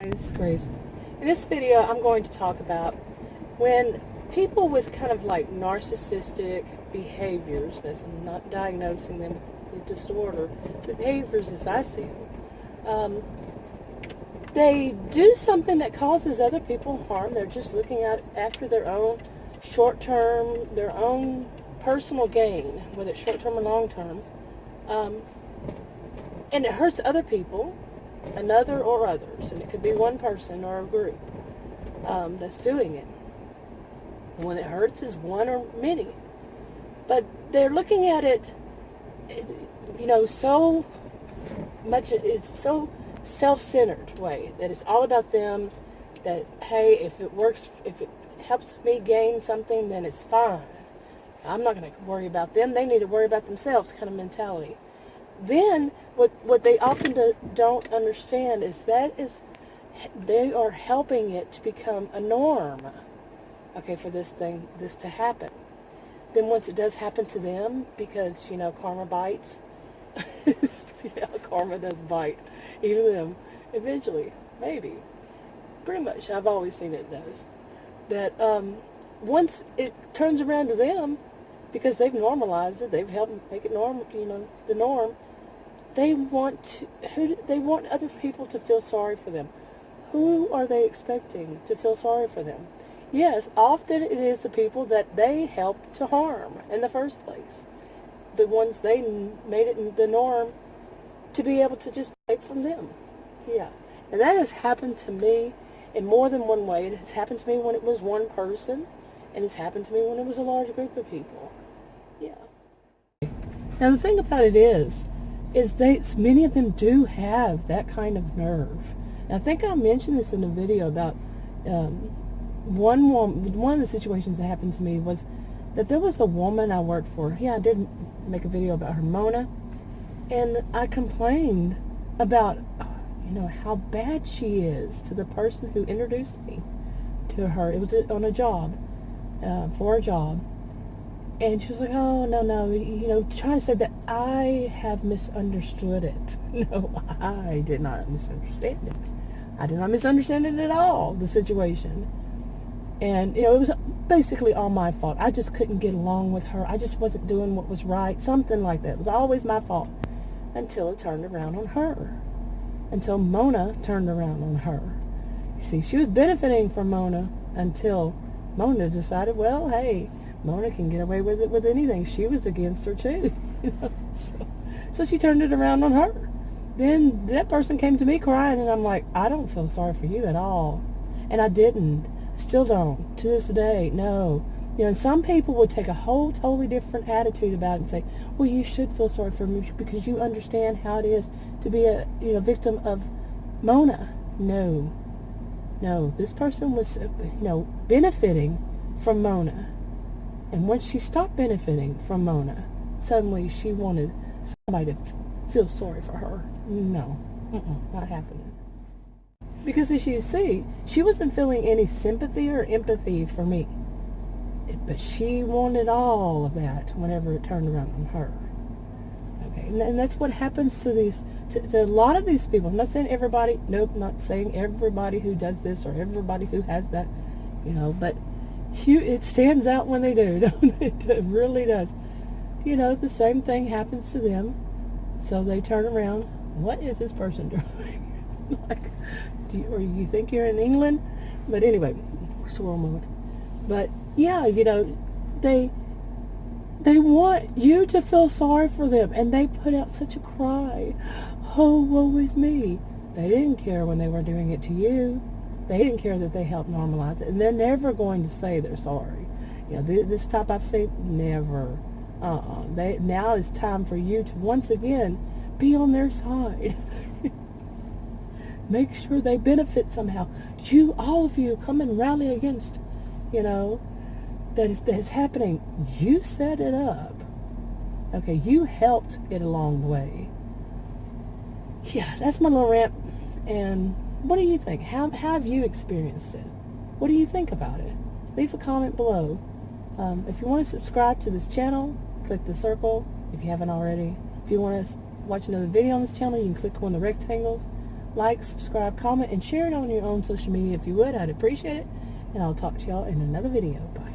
Hi, this is Grace. In this video, I'm going to talk about when people with kind of like narcissistic behaviors, that's I'm not diagnosing them with the disorder, but behaviors as I see them, they do something that causes other people harm. They're just looking after their own short-term, their own personal gain, whether it's short-term or long-term, and it hurts other people, another or others, and it could be one person or a group that's doing it. And when it hurts is one or many. But they're looking at it, so much, it's so self-centered way that it's all about them, that, hey, if it works, if it helps me gain something, then it's fine. I'm not going to worry about them. They need to worry about themselves kind of mentality. Then what they often don't understand is they are helping it to become a norm, okay, for this to happen. Then once it does happen to them, because, karma bites, karma does bite, even them, eventually, maybe, pretty much, I've always seen it does, that once it turns around to them, because they've normalized it, they've helped make it the norm, they want other people to feel sorry for them. Who are they expecting to feel sorry for them? Yes, often it is the people that they helped to harm in the first place. The ones they made it the norm to be able to just take from them. Yeah. And that has happened to me in more than one way. It has happened to me when it was one person, and it's happened to me when it was a large group of people. Yeah. Now the thing about it is many of them do have that kind of nerve. And I think I mentioned this in a video about one of the situations that happened to me was that there was a woman I worked for. Yeah, I did make a video about her, Mona, and I complained about how bad she is to the person who introduced me to her. It was on a job, for a job. And she was like, oh, no, trying to say that I have misunderstood it. No, I did not misunderstand it. I did not misunderstand it at all, the situation. And, it was basically all my fault. I just couldn't get along with her. I just wasn't doing what was right, something like that. It was always my fault until it turned around on her, until Mona turned around on her. You see, she was benefiting from Mona until Mona decided, well, hey, Mona can get away with it with anything. She was against her too. So she turned it around on her. Then that person came to me crying, and I'm like, I don't feel sorry for you at all. And I didn't. Still don't. To this day, no. Some people would take a whole totally different attitude about it and say, well, you should feel sorry for me because you understand how it is to be a victim of Mona. No. This person was benefiting from Mona. And once she stopped benefiting from Mona, suddenly she wanted somebody to feel sorry for her. No, not happening. Because as you see, she wasn't feeling any sympathy or empathy for me. But she wanted all of that whenever it turned around on her. Okay, and that's what happens to to a lot of these people. I'm not saying everybody, nope, not saying everybody who does this or everybody who has that, but it stands out when they do, don't it? It really does. The same thing happens to them. So they turn around. What is this person doing? Or you think you're in England? But anyway, sore moment. But yeah, they want you to feel sorry for them, and they put out such a cry. Oh, woe is me. They didn't care when they were doing it to you. They didn't care that they helped normalize it, and they're never going to say they're sorry. This type I've seen, never. Now it's time for you to once again be on their side. Make sure they benefit somehow. All of you, come and rally against, that is happening. You set it up. Okay, you helped it along the way. Yeah, that's my little rant. And what do you think? How have you experienced it? What do you think about it? Leave a comment below. If you want to subscribe to this channel, click the circle if you haven't already. If you want to watch another video on this channel, you can click on the rectangles. like, subscribe, comment, and share it on your own social media if you would. I'd appreciate it. And I'll talk to y'all in another video. Bye.